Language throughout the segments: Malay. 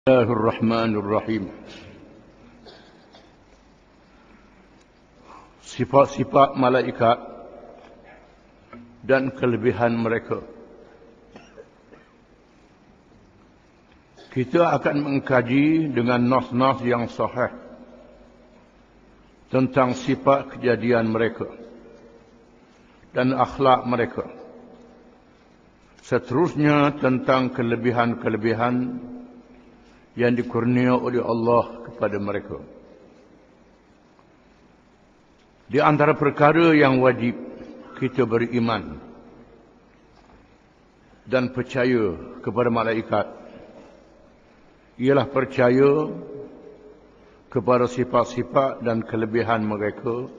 Bismillahirrahmanirrahim. Sifat-sifat malaikat dan kelebihan mereka. Kita akan mengkaji dengan nas-nas yang sahih tentang sifat kejadian mereka dan akhlak mereka. Seterusnya tentang kelebihan-kelebihan yang dikurnia oleh Allah kepada mereka. Di antara perkara yang wajib kita beriman dan percaya kepada malaikat ialah percaya kepada sifat-sifat dan kelebihan mereka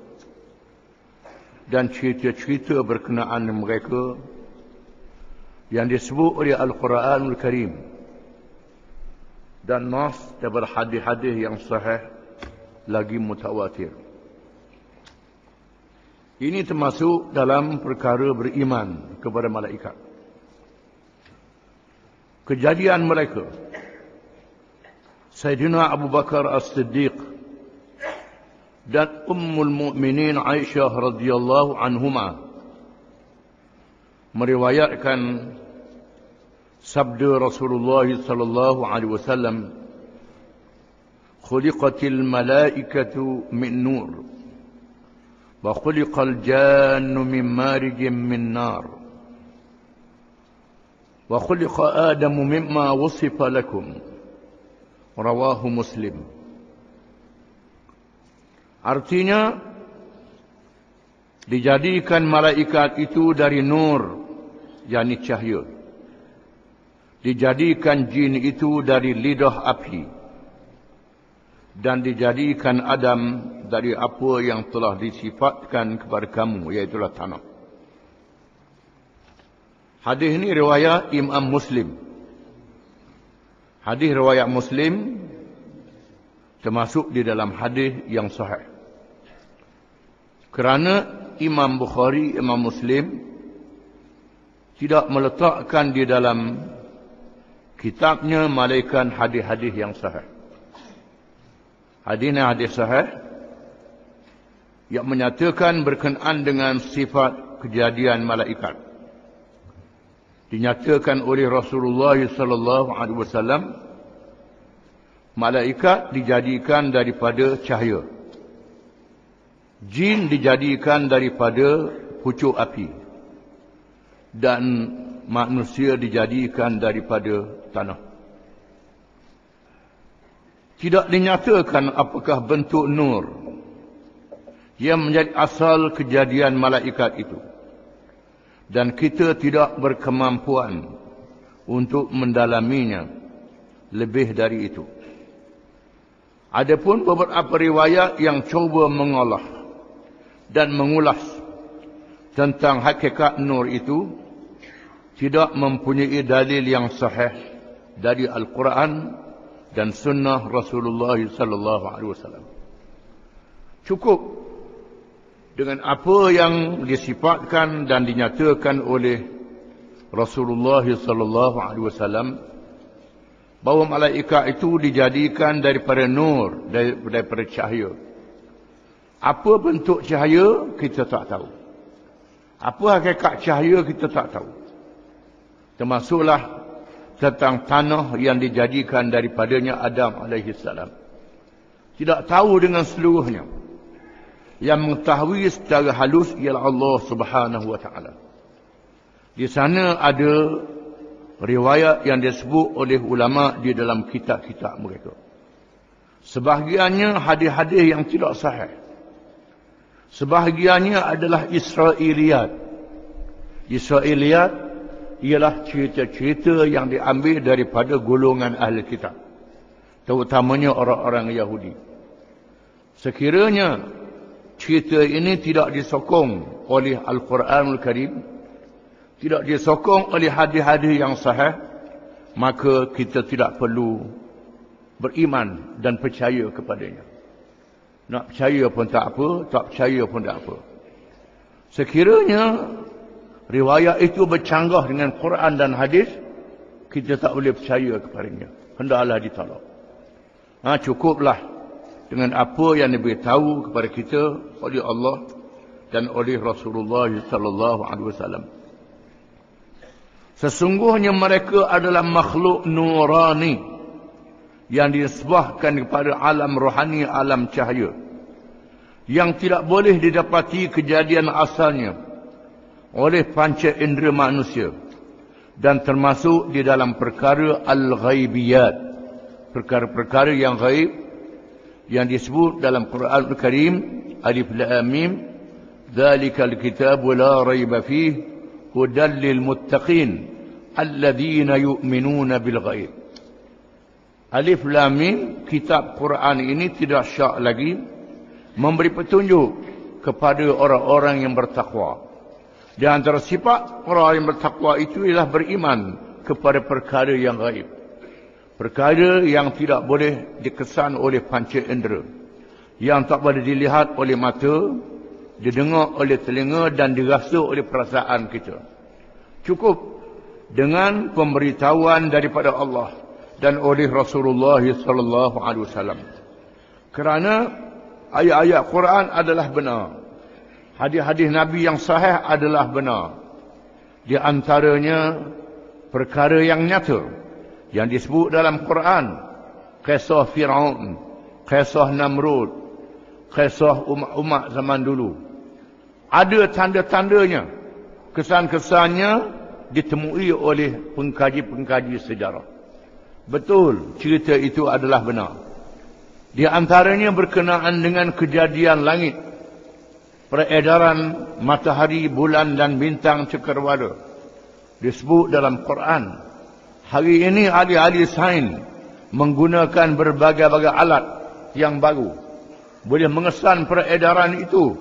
dan cerita-cerita berkenaan mereka yang disebut oleh Al-Quranul Karim dan nas daripada hadis-hadis yang sahih lagi mutawatir. Ini termasuk dalam perkara beriman kepada malaikat. Kejadian mereka. Sayyidina Abu Bakar As-Siddiq dan Ummul Mukminin Aisyah radhiyallahu anhuma meriwayatkan sabda Rasulullah sallallahu alaihi wasallam, "Khuliqatil malaikatu min nur wa khuliqal jannu min marijin min nar wa khuliqa Adamu mimma wusifa lakum." Rawahu Muslim. Artinya dijadikan malaikat itu dari nur, yakni cahaya. Dijadikan jin itu dari lidah api. Dan dijadikan Adam dari apa yang telah disifatkan kepada kamu, iaitulah tanah. Hadis ini riwayat Imam Muslim. Hadis riwayat Muslim termasuk di dalam hadis yang sahih. Kerana Imam Bukhari, Imam Muslim tidak meletakkan di dalam kitabnya malaikat hadis-hadis yang sahih. Hadisnya hadis sahih yang menyatakan berkenaan dengan sifat kejadian malaikat. Dinyatakan oleh Rasulullah sallallahu alaihi wasallam, malaikat dijadikan daripada cahaya. Jin dijadikan daripada pucuk api. Dan manusia dijadikan daripada tanah. Tidak dinyatakan apakah bentuk nur yang menjadi asal kejadian malaikat itu. Dan kita tidak berkemampuan untuk mendalaminya lebih dari itu. Adapun beberapa riwayat yang cuba mengolah dan mengulas tentang hakikat nur itu tidak mempunyai dalil yang sahih dari Al-Quran dan sunnah Rasulullah sallallahu alaihi wasallam. Cukup dengan apa yang disifatkan dan dinyatakan oleh Rasulullah sallallahu alaihi wasallam bahawa malaikat itu dijadikan daripada nur, daripada cahaya. Apa bentuk cahaya kita tak tahu. Apa hakikat cahaya kita tak tahu. Termasuklah tentang tanah yang dijadikan daripadanya Adam alaihi salam. Tidak tahu dengan seluruhnya. Yang mengetahui secara halus ialah Allah Subhanahu wa taala. Di sana ada riwayat yang disebut oleh ulama di dalam kitab-kitab mereka. Sebahagiannya hadis-hadis yang tidak sahih. Sebahagiannya adalah Israiliyat. Israiliyat ialah cerita-cerita yang diambil daripada golongan ahli kitab, terutamanya orang-orang Yahudi. Sekiranya cerita ini tidak disokong oleh Al-Quranul Karim, tidak disokong oleh hadis-hadis yang sahih, maka kita tidak perlu beriman dan percaya kepadanya. Nak percaya pun tak apa, tak percaya pun tak apa. Sekiranya riwayat itu bercanggah dengan Quran dan hadis, kita tak boleh percaya kepadanya. hendaklah ditolak. Cukuplah dengan apa yang diberitahu kepada kita oleh Allah dan oleh Rasulullah sallallahu alaihi wasallam. Sesungguhnya mereka adalah makhluk nurani yang disebahkan kepada alam rohani, alam cahaya, yang tidak boleh didapati kejadian asalnya oleh panca indera manusia, dan termasuk di dalam perkara al-ghaibiyat, perkara-perkara yang ghaib yang disebut dalam Quran Al-Karim, Alif Lam Mim, dzalikal kitabu la raiba fihi hudan lil muttaqin alladzina yu'minuna bil ghaib. Alif Lam Mim, kitab Quran ini tidak syak lagi memberi petunjuk kepada orang-orang yang bertakwa. Di antara sifat orang yang bertakwa itu ialah beriman kepada perkara yang gaib, perkara yang tidak boleh dikesan oleh panca indera, yang tak boleh dilihat oleh mata, didengar oleh telinga dan dirasa oleh perasaan kita. Cukup dengan pemberitahuan daripada Allah dan oleh Rasulullah sallallahu alaihi wasallam. Kerana ayat-ayat Quran adalah benar, hadis-hadis Nabi yang sahih adalah benar. Di antaranya perkara yang nyata yang disebut dalam Quran, kisah Fir'aun, kisah Namrud, kisah umat-umat zaman dulu. Ada tanda-tandanya, kesan-kesannya ditemui oleh pengkaji-pengkaji sejarah. Betul, cerita itu adalah benar. Di antaranya berkenaan dengan kejadian langit, peredaran matahari, bulan dan bintang cakrawala. Disebut dalam Quran. Hari ini ahli-ahli sains menggunakan berbagai-bagai alat yang baru, boleh mengesan peredaran itu,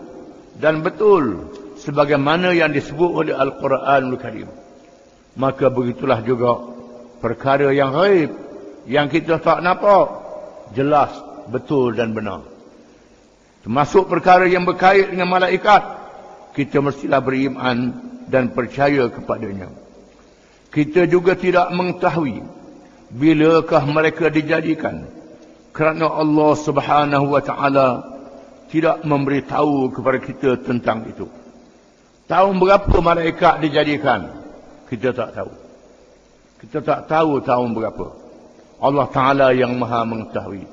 dan betul sebagaimana yang disebut oleh Al-Quranul Karim. Maka begitulah juga perkara yang ghaib, yang kita tak nampak, jelas, betul dan benar. Termasuk perkara yang berkait dengan malaikat, kita mestilah beriman dan percaya kepadanya. Kita juga tidak mengetahui bilakah mereka dijadikan, kerana Allah Subhanahu wa taala tidak memberitahu kepada kita tentang itu. Tahun berapa malaikat dijadikan, kita tak tahu. Kita tak tahu tahun berapa. Allah Ta'ala yang maha mengetahui.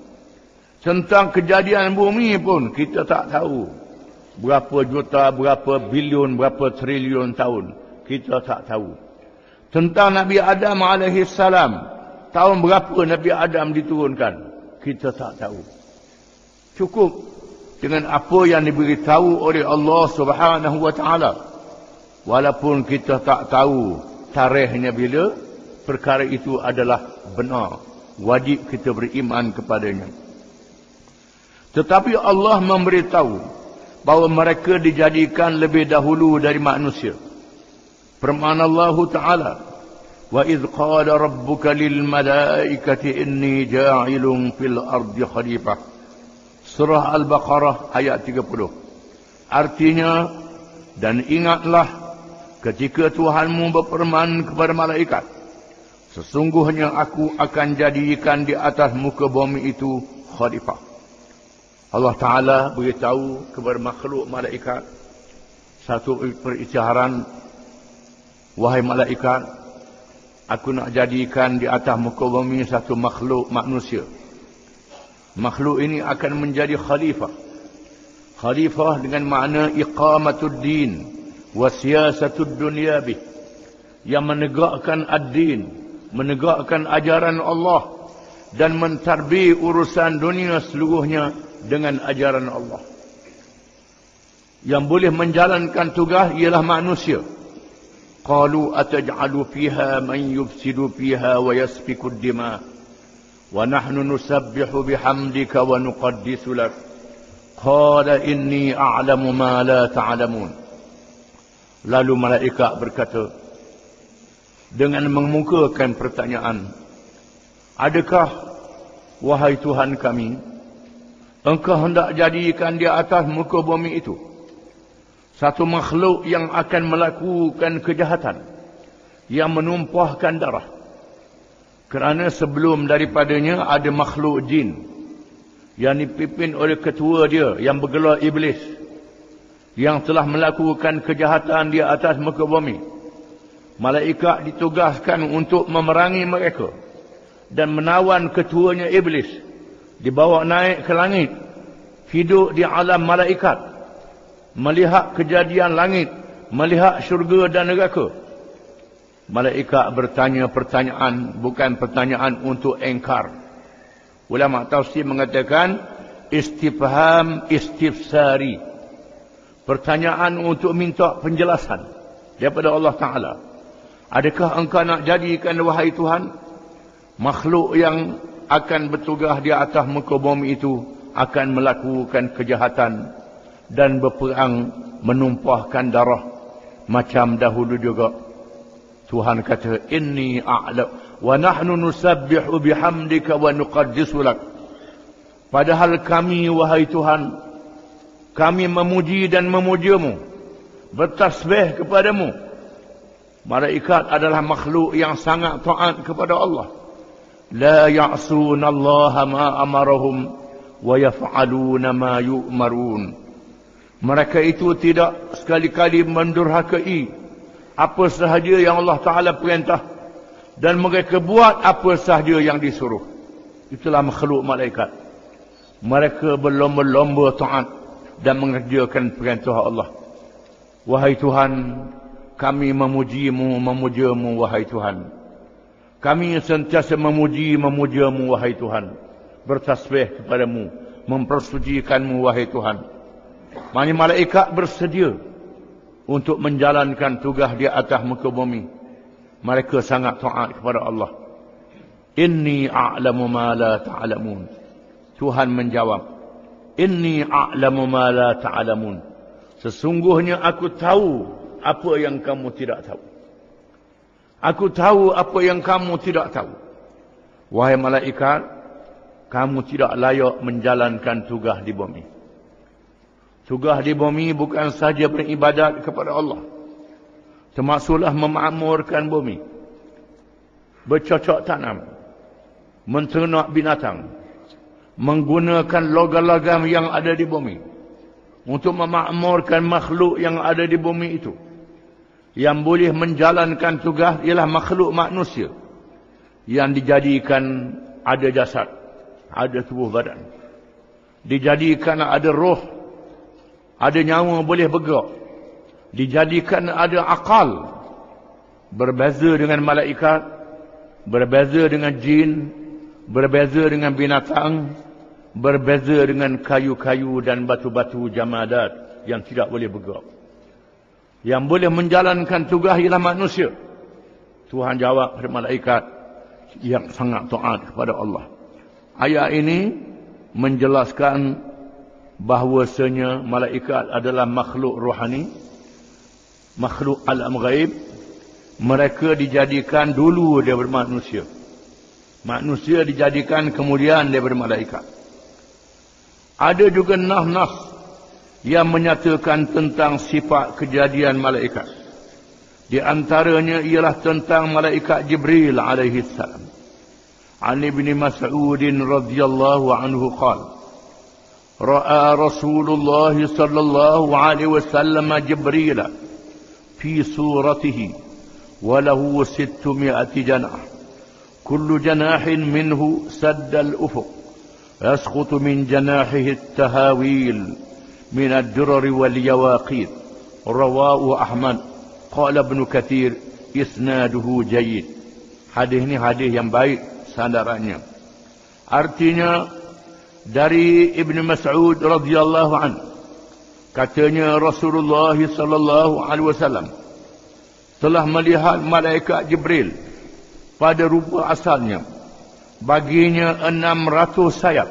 Tentang kejadian bumi pun kita tak tahu. Berapa juta, berapa bilion, berapa triliun tahun. Kita tak tahu. Tentang Nabi Adam AS, tahun berapa Nabi Adam diturunkan, kita tak tahu. Cukup dengan apa yang diberitahu oleh Allah Subhanahu wa taala. Walaupun kita tak tahu tarikhnya bila, perkara itu adalah benar. Wajib kita beriman kepadanya. Tetapi Allah memberitahu bahawa mereka dijadikan lebih dahulu dari manusia. Firman Allah Ta'ala, wa idh qala rabbuka lil malaikati inni ja'ilun fil ardi khalifah. Surah Al-Baqarah ayat 30. Artinya, dan ingatlah ketika Tuhanmu berfirman kepada malaikat, sesungguhnya aku akan jadikan di atas muka bumi itu khalifah. Allah Ta'ala beritahu kepada makhluk malaikat satu perisyaharan, wahai malaikat, aku nak jadikan di atas muka bumi satu makhluk manusia. Makhluk ini akan menjadi khalifah. Khalifah dengan makna iqamatud din wa siyasatud dunya bih, yang menegakkan ad-din, menegakkan ajaran Allah, dan mentadbir urusan dunia seluruhnya dengan ajaran Allah. Yang boleh menjalankan tugas ialah manusia. Qalu ataj'alu fiha man yufsidu fiha wa yasfiku ad-dima wa nahnu nusabbihu bihamdika wa nuqaddisu lak. Qala inni a'lamu ma la ta'lamun. Lalu malaikat berkata dengan mengemukakan pertanyaan, adakah wahai Tuhan kami, engkau hendak jadikan di atas muka bumi itu satu makhluk yang akan melakukan kejahatan, yang menumpahkan darah. Kerana sebelum daripadanya ada makhluk jin yang dipimpin oleh ketua dia yang bergelar iblis, yang telah melakukan kejahatan di atas muka bumi. Malaikat ditugaskan untuk memerangi mereka dan menawan ketuanya iblis, dibawa naik ke langit, hidup di alam malaikat, melihat kejadian langit, melihat syurga dan neraka. Malaikat bertanya pertanyaan, bukan pertanyaan untuk engkar. Ulama tafsir mengatakan istifham istifsari, pertanyaan untuk minta penjelasan daripada Allah Ta'ala. Adakah engkau nak jadikan, wahai Tuhan, makhluk yang akan bertugas di atas muka bumi itu akan melakukan kejahatan dan berperang, menumpahkan darah macam dahulu juga? Tuhan kata, inni a'lam wa nahnu nusabbihu bihamdika wa nuqaddisu lak. Padahal kami, wahai Tuhan, kami memuji dan memujamu, bertasbih kepadamu. Malaikat adalah makhluk yang sangat taat kepada Allah. La ya'suna Allah ma amarahum wa yaf'aluna ma yu'marun. Mereka itu tidak sekali-kali mendurhakai apa sahaja yang Allah Ta'ala perintah, dan mereka buat apa sahaja yang disuruh. Itulah makhluk malaikat. Mereka berlomba-lomba taat dan mengerjakan perintah Allah. Wahai Tuhan, kami memujimu, memujamu, wahai Tuhan. Kami sentiasa memuji, memujamu, wahai Tuhan. Bertasbih kepadamu, mempersucikanmu, wahai Tuhan. Maksudnya malaikat bersedia untuk menjalankan tugas di atas muka bumi. Mereka sangat taat kepada Allah. Inni a'lamu ma la ta'lamun. Tuhan menjawab, inni a'lamu ma la ta'lamun. Sesungguhnya aku tahu apa yang kamu tidak tahu. Aku tahu apa yang kamu tidak tahu. Wahai malaikat, kamu tidak layak menjalankan tugas di bumi. Tugas di bumi bukan sahaja beribadat kepada Allah, termasuklah memakmurkan bumi, bercocok tanam, menternak binatang, menggunakan logam-logam yang ada di bumi untuk memakmurkan makhluk yang ada di bumi itu. Yang boleh menjalankan tugas ialah makhluk manusia yang dijadikan ada jasad, ada tubuh badan, dijadikan ada roh, ada nyawa boleh bergerak, dijadikan ada akal. Berbeza dengan malaikat, berbeza dengan jin, berbeza dengan binatang, berbeza dengan kayu-kayu dan batu-batu jamadat yang tidak boleh bergerak. Yang boleh menjalankan tugas ialah manusia. Tuhan jawab kepada malaikat yang sangat taat kepada Allah. Ayat ini menjelaskan bahawasanya malaikat adalah makhluk rohani, makhluk alam gaib. Mereka dijadikan dulu daripada manusia. Manusia dijadikan kemudian daripada malaikat. Ada juga nas-nas yang menyatakan tentang sifat kejadian malaikat. Di antaranya ialah tentang malaikat Jibril alaihi salam. An Ibn Mas'ud radhiyallahu anhu qala, رأى رسول الله صلى الله عليه وسلم جبريل في صورته وله 600 جناح كل جناح منه سد الأفق يسقط من جناحه التهاويل من الدرر واليواقيت. رواه أحمد. قال ابن كثير إسناده جيد. Hadis ini hadis yang baik sandarannya. Artinya dari Ibn Mas'ud radhiyallahu anhu, katanya Rasulullah sallallahu alaihi wasallam telah melihat malaikat Jibril pada rupa asalnya. Baginya 600 sayap.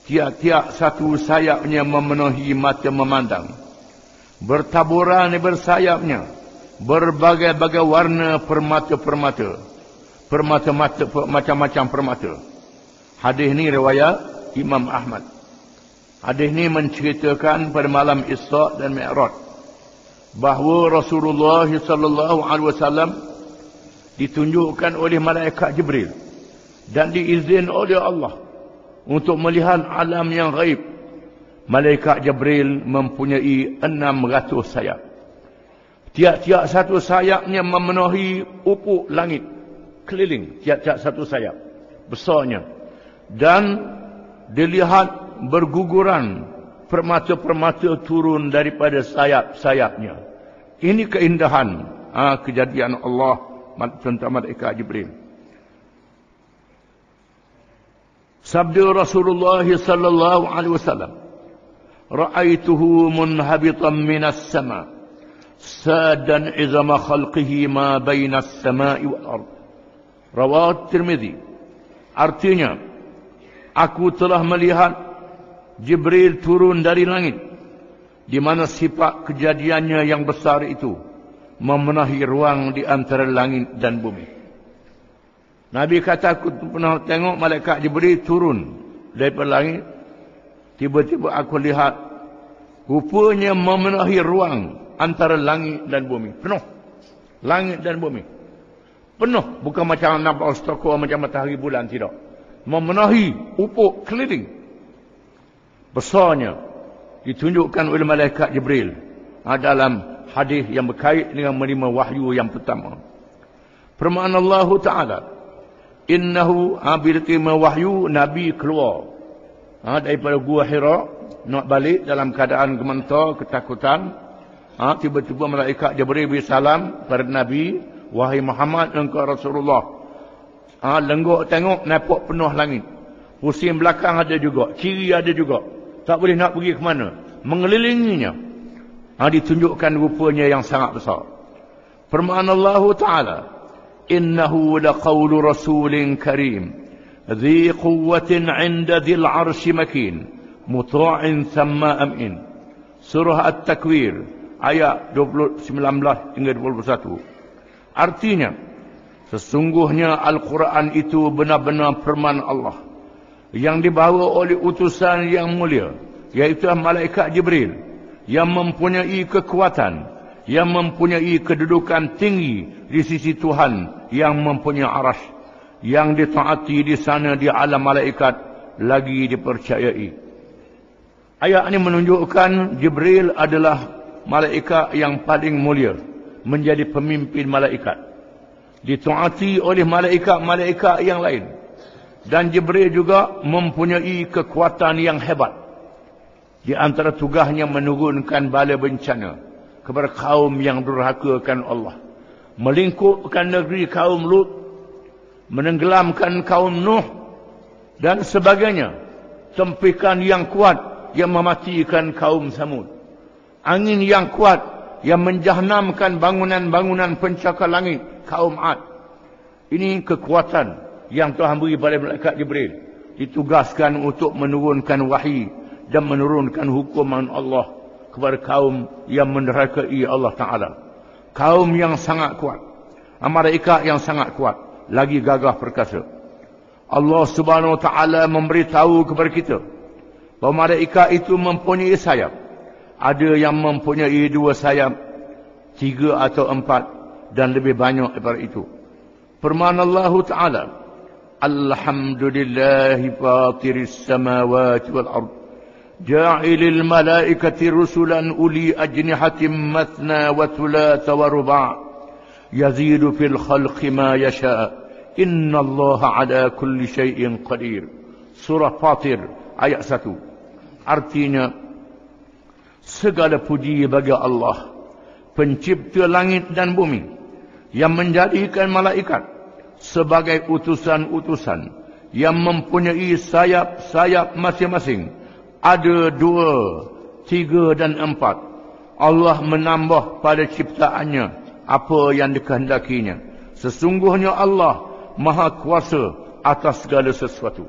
Tiap-tiap satu sayapnya memenuhi mata memandang. Bertaburan bersayapnya berbagai-bagai warna permata-permata. Permata-mata, macam-macam permata. Hadis ini riwayat Imam Ahmad. Hadis ini menceritakan pada malam Isra' dan Mi'raj bahawa Rasulullah sallallahu alaihi wasallam ditunjukkan oleh malaikat Jibril dan diizin oleh Allah untuk melihat alam yang gaib. Malaikat Jibril mempunyai 600 sayap. Tiap-tiap satu sayapnya memenuhi ufuk langit keliling, tiap-tiap satu sayap besarnya, dan dilihat berguguran permata-permata turun daripada sayap-sayapnya. Ini keindahan kejadian Allah tentang malaikat Jibril. Sabda Rasulullah sallallahu alaihi wasallam, ra'aituhu munhabitan minas sama' sadan izama khalqihi ma bainas sama'i wal ard. Rawat Tirmizi. Artinya, aku telah melihat Jibril turun dari langit, di mana sifat kejadiannya yang besar itu memenuhi ruang di antara langit dan bumi. Nabi kata, aku pernah tengok malaikat Jibril turun daripada langit. Tiba-tiba aku lihat rupanya memenuhi ruang antara langit dan bumi. Penuh. Langit dan bumi penuh. Bukan macam nampak stoko macam matahari bulan, tidak. Memenuhi ufuk keliling. Besarnya ditunjukkan oleh malaikat Jibril dalam hadis yang berkait dengan menerima wahyu yang pertama. Firman Allah Ta'ala, innahu bila terima wahyu, Nabi keluar daripada Gua Hira, nak balik dalam keadaan gemetar, ketakutan. Tiba-tiba malaikat Jibril beri salam pada Nabi, wahai Muhammad, engkau Rasulullah. Lenggok tengok, nampak penuh langit. Pusing belakang ada juga, kiri ada juga. Tak boleh nak pergi ke mana. Mengelilinginya. Ditunjukkan rupanya yang sangat besar. Firman Allah Ta'ala, innahu laqawlu rasulin karim, dhi quwwatin 'inda dhil 'arsy makin, muta'in thumma amin. Surah At-Takwir ayat 19 hingga 21. Artinya, sesungguhnya Al-Quran itu benar-benar firman Allah yang dibawa oleh utusan yang mulia, iaitu malaikat Jibril, yang mempunyai kekuatan, yang mempunyai kedudukan tinggi di sisi Tuhan, yang mempunyai arasy, yang ditaati di sana di alam malaikat, lagi dipercayai. Ayat ini menunjukkan Jibril adalah malaikat yang paling mulia, menjadi pemimpin malaikat, ditaati oleh malaikat-malaikat yang lain. Dan Jibril juga mempunyai kekuatan yang hebat. Di antara tugasnya menurunkan bala bencana kepada kaum yang durhakakan Allah, melingkupkan negeri kaum Lut, menenggelamkan kaum Nuh dan sebagainya, tempikan yang kuat yang mematikan kaum Samud, angin yang kuat yang menjahanamkan bangunan-bangunan pencakar langit kaum Ad. Ini kekuatan yang Tuhan beri pada malaikat Jibril, ditugaskan untuk menurunkan wahyi dan menurunkan hukuman Allah kepada kaum yang menderhakai Allah Ta'ala. Kaum yang sangat kuat, malaikat yang sangat kuat, lagi gagah perkasa. Allah Subhanahu Wa Ta'ala memberitahu kepada kita bahawa malaikat itu mempunyai sayap. Ada yang mempunyai 2 sayap, 3 atau 4, dan lebih banyak daripada itu. Firman Allah Ta'ala, alhamdulillahi fatiris samawati wal ard, ja'ilil malaikati rusulan uli ajnihatin mathna wa thulatha wa ruba' yazidu fil khalqi ma yasha' innallaha ala kulli syai'in qadir. Surah Fatir ayat 1. Artinya, segala puji bagi Allah, pencipta langit dan bumi, yang menjadikan malaikat sebagai utusan-utusan yang mempunyai sayap-sayap masing-masing. Ada 2, 3 dan 4. Allah menambah pada ciptaannya apa yang dikehendakinya. Sesungguhnya Allah Maha Kuasa atas segala sesuatu.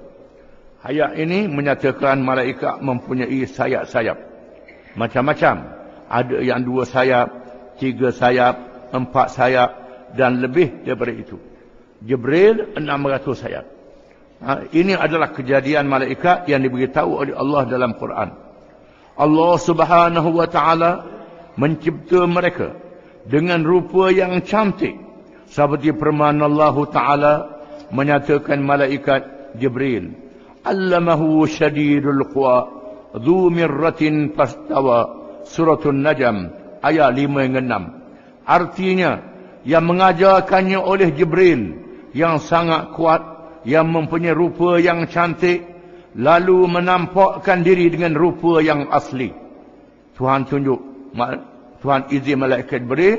Ayat ini menyatakan malaikat mempunyai sayap-sayap macam-macam. Ada yang 2 sayap, 3 sayap, 4 sayap, dan lebih daripada itu. Jibril 600 sayap. Ini adalah kejadian malaikat yang diberitahu oleh Allah dalam Quran. Allah Subhanahu Wa Ta'ala mencipta mereka dengan rupa yang cantik, Seperti firman Allah Ta'ala menyatakan malaikat Jibril, Allamahu syadidul quwa, dhu mirratin fastawa. Suratul Najm ayat 5 hingga 6. Artinya, yang mengajarkannya oleh Jibril yang sangat kuat, yang mempunyai rupa yang cantik, lalu menampakkan diri dengan rupa yang asli. Tuhan tunjuk, Tuhan izin malaikat Jibril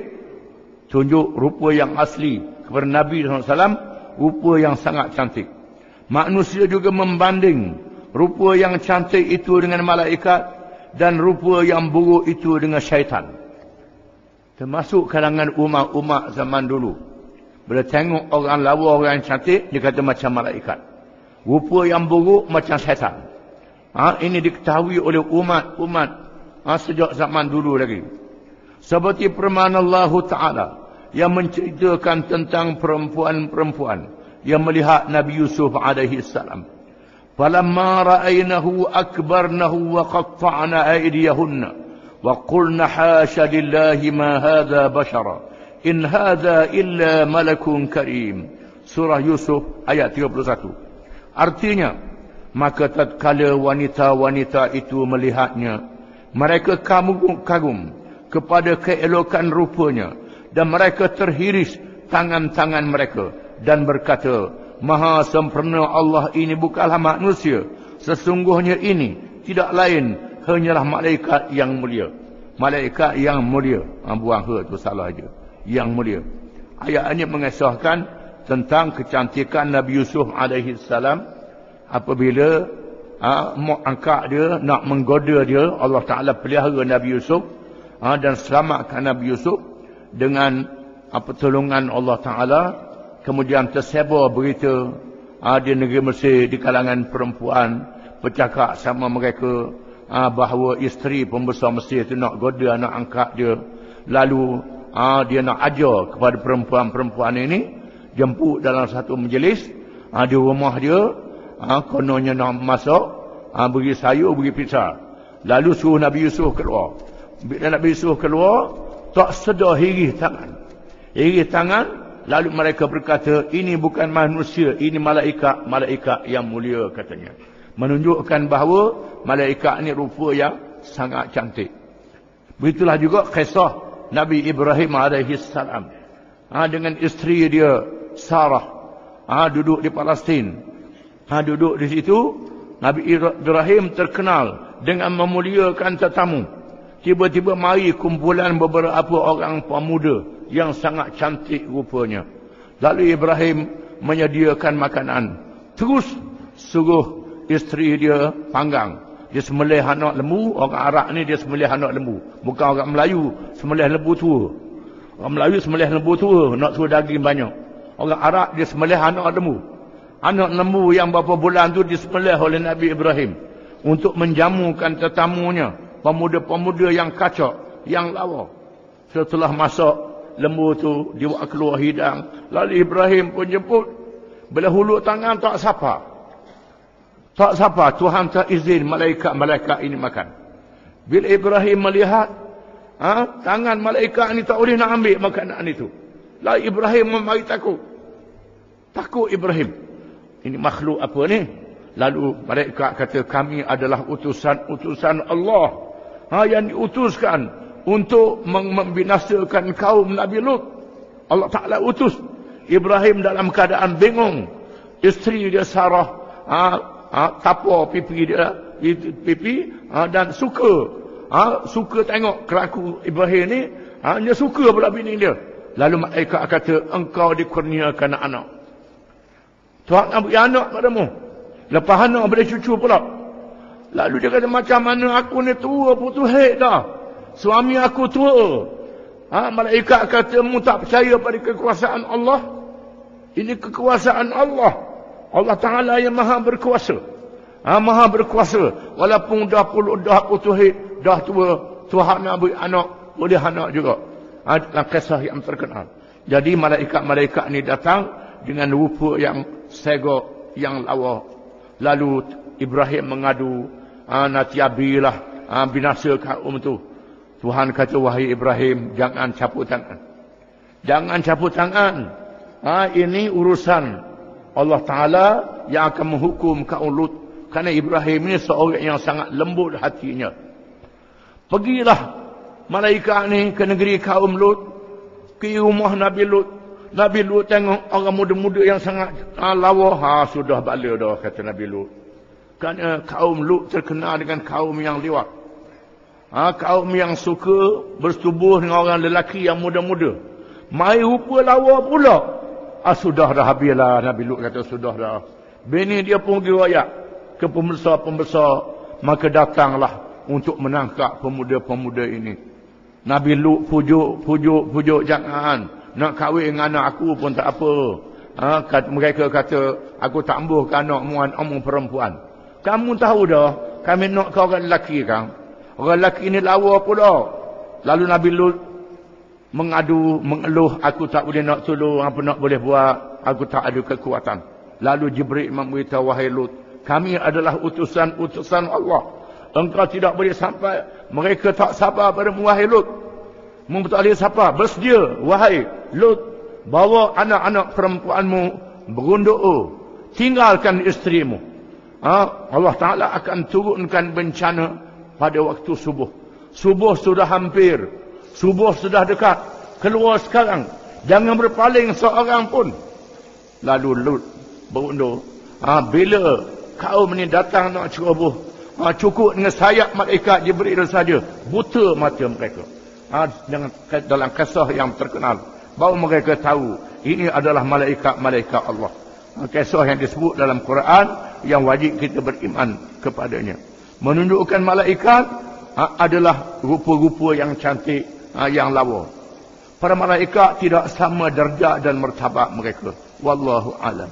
tunjuk rupa yang asli kepada Nabi SAW, rupa yang sangat cantik. Manusia juga membanding rupa yang cantik itu dengan malaikat dan rupa yang buruk itu dengan syaitan. Termasuk kalangan umat-umat zaman dulu. Bila tengok orang lawa, orang yang cantik, dia kata macam malaikat. Rupa yang buruk macam syaitan. Ini diketahui oleh umat-umat sejak zaman dulu lagi. Seperti firman Allah Ta'ala yang menceritakan tentang perempuan-perempuan yang melihat Nabi Yusuf alaihi salam. Falamma ra'aynahu akbarnahu wa qatta'na aydiyahunna wa qulna hasha lillahi ma hadha bashara in hadha illa malakun karim. Surah Yusuf ayat 31. Artinya, maka tatkala wanita-wanita itu melihatnya, mereka kagum kepada keelokan rupanya, dan mereka terhiris tangan-tangan mereka dan berkata, Maha sempurna Allah ini bukanlah manusia, sesungguhnya ini tidak lain hanyalah malaikat yang mulia. Malaikat yang mulia. Buang he tu salah aja. Yang mulia. Ayat ini mengisahkan tentang kecantikan Nabi Yusuf alaihi salam. Apabila mak angkat dia nak menggoda dia, Allah Ta'ala pelihara Nabi Yusuf dan selamatkan Nabi Yusuf dengan pertolongan Allah Ta'ala. Kemudian tersebar berita di negeri Mesir di kalangan perempuan bercakap sama mereka bahawa isteri pembesar Mesir itu nak goda anak angkat dia. Lalu dia nak ajar kepada perempuan-perempuan ini, jemput dalam satu majlis di rumah dia, kononnya nak masak, beri sayur, beri pisang. Lalu suruh Nabi Yusuf keluar. Bila Nabi Yusuf keluar, tak sedar hirih tangan. Hirih tangan. Lalu mereka berkata, ini bukan manusia, ini malaikat yang mulia katanya. Menunjukkan bahawa malaikat ini rupa yang sangat cantik. Begitulah juga kisah Nabi Ibrahim AS dengan isteri dia Sarah, duduk di Palestin. Duduk di situ, Nabi Ibrahim terkenal dengan memuliakan tetamu. Tiba-tiba mari kumpulan beberapa orang pemuda yang sangat cantik rupanya. Lalu Ibrahim menyediakan makanan. Terus suruh isteri dia panggang. Dia sembelih anak lembu. Orang Arab ni dia sembelih anak lembu. Bukan orang Melayu sembelih lembu tua. Orang Melayu sembelih lembu tua, nak suruh daging banyak. Orang Arab dia sembelih anak lembu. Anak lembu yang berapa bulan tu disembelih oleh Nabi Ibrahim untuk menjamukan tetamunya, pemuda-pemuda yang kacak, yang lawa. Setelah masak lembu tu dibawa keluar hidang, lalu Ibrahim pun jemput. Bila hulur tangan tak sapa. Tak sapa, Tuhan tak izin malaikat-malaikat ini makan. Bila Ibrahim melihat tangan malaikat ini tak boleh nak ambil makanan itu, lalu Ibrahim memari takut. Takut Ibrahim. Ini makhluk apa ni? Lalu malaikat kata, kami adalah utusan Allah yang diutuskan untuk membinasakan kaum Nabi Lut. Allah Ta'ala utus. Ibrahim dalam keadaan bingung. Isteri dia Sarah tapar pipi dia, dan suka tengok kelaku Ibrahim ni. Dia suka pula bini dia. Lalu malaikat kata, engkau dikurniakan anak. Tuhan nak beri anak padamu. Lepas anak boleh cucu pula. Lalu dia kata, macam mana aku ni tua putuhik dah. Suami aku tua. Malaikat kata, mu tak percaya pada kekuasaan Allah? Ini kekuasaan Allah. Allah Ta'ala yang maha berkuasa. Maha berkuasa. Walaupun dah putuhik, dah tua, Tuhan nak beri anak, boleh anak juga. Dalam kisah yang terkenal. Jadi malaikat-malaikat ni datang dengan rupa yang segok, yang lawa. Lalu Ibrahim mengadu, natiabilah binasa kaum tu. Tuhan kata, wahai Ibrahim, jangan caput tangan. Jangan caput tangan. Ini urusan Allah Ta'ala yang akan menghukum kaum Lut. Kerana Ibrahim ini seorang yang sangat lembut hatinya. Pergilah malaikat ni ke negeri kaum Lut, ke rumah Nabi Lut. Nabi Lut tengok orang muda-muda yang sangat lawa. Sudah bala dah, kata Nabi Lut. Kerana kaum Lut terkenal dengan kaum yang liwat. Kaum yang suka bersetubuh dengan orang lelaki yang muda-muda. Mai rupa lawa pula. Sudah dah habislah. Nabi Lut kata sudah dah. Bini dia pun pergi rakyat ke pembesar-pembesar. Maka datanglah untuk menangkap pemuda-pemuda ini. Nabi Lut pujuk jangan. Nak kahwin dengan anak aku pun tak apa. Mereka kata, aku tak ambuh ke anak mu perempuan. Kamu tahu dah, kami nak ke orang lelaki kan. Orang lelaki ni lawa pula. Lalu Nabi Lut mengeluh, aku tak boleh nak tolong, apa nak boleh buat, aku tak ada kekuatan. Lalu Jibril memberitahu, wahai Lut, kami adalah utusan Allah. Engkau tidak boleh sampai. Mereka tak sabar padamu, wahai Lut. Mu tak boleh sabar. Bersedia, wahai Lut, bawa anak-anak perempuanmu berunduk. Tinggalkan isterimu. Allah Ta'ala akan turunkan bencana pada waktu subuh. Subuh sudah hampir. Subuh sudah dekat. Keluar sekarang. Jangan berpaling seorang pun. Lalu Lut berundur. Bila kaum ni datang nak ceroboh, cukup dengan sayap malaikat Jibril saja, buta mata mereka. Dalam kisah yang terkenal, baru mereka tahu ini adalah malaikat-malaikat Allah. Kisah yang disebut dalam Quran yang wajib kita beriman kepadanya. Menunjukkan malaikat adalah rupa-rupa yang cantik, yang lawa. Para malaikat tidak sama darjat dan martabat mereka. Wallahu alam.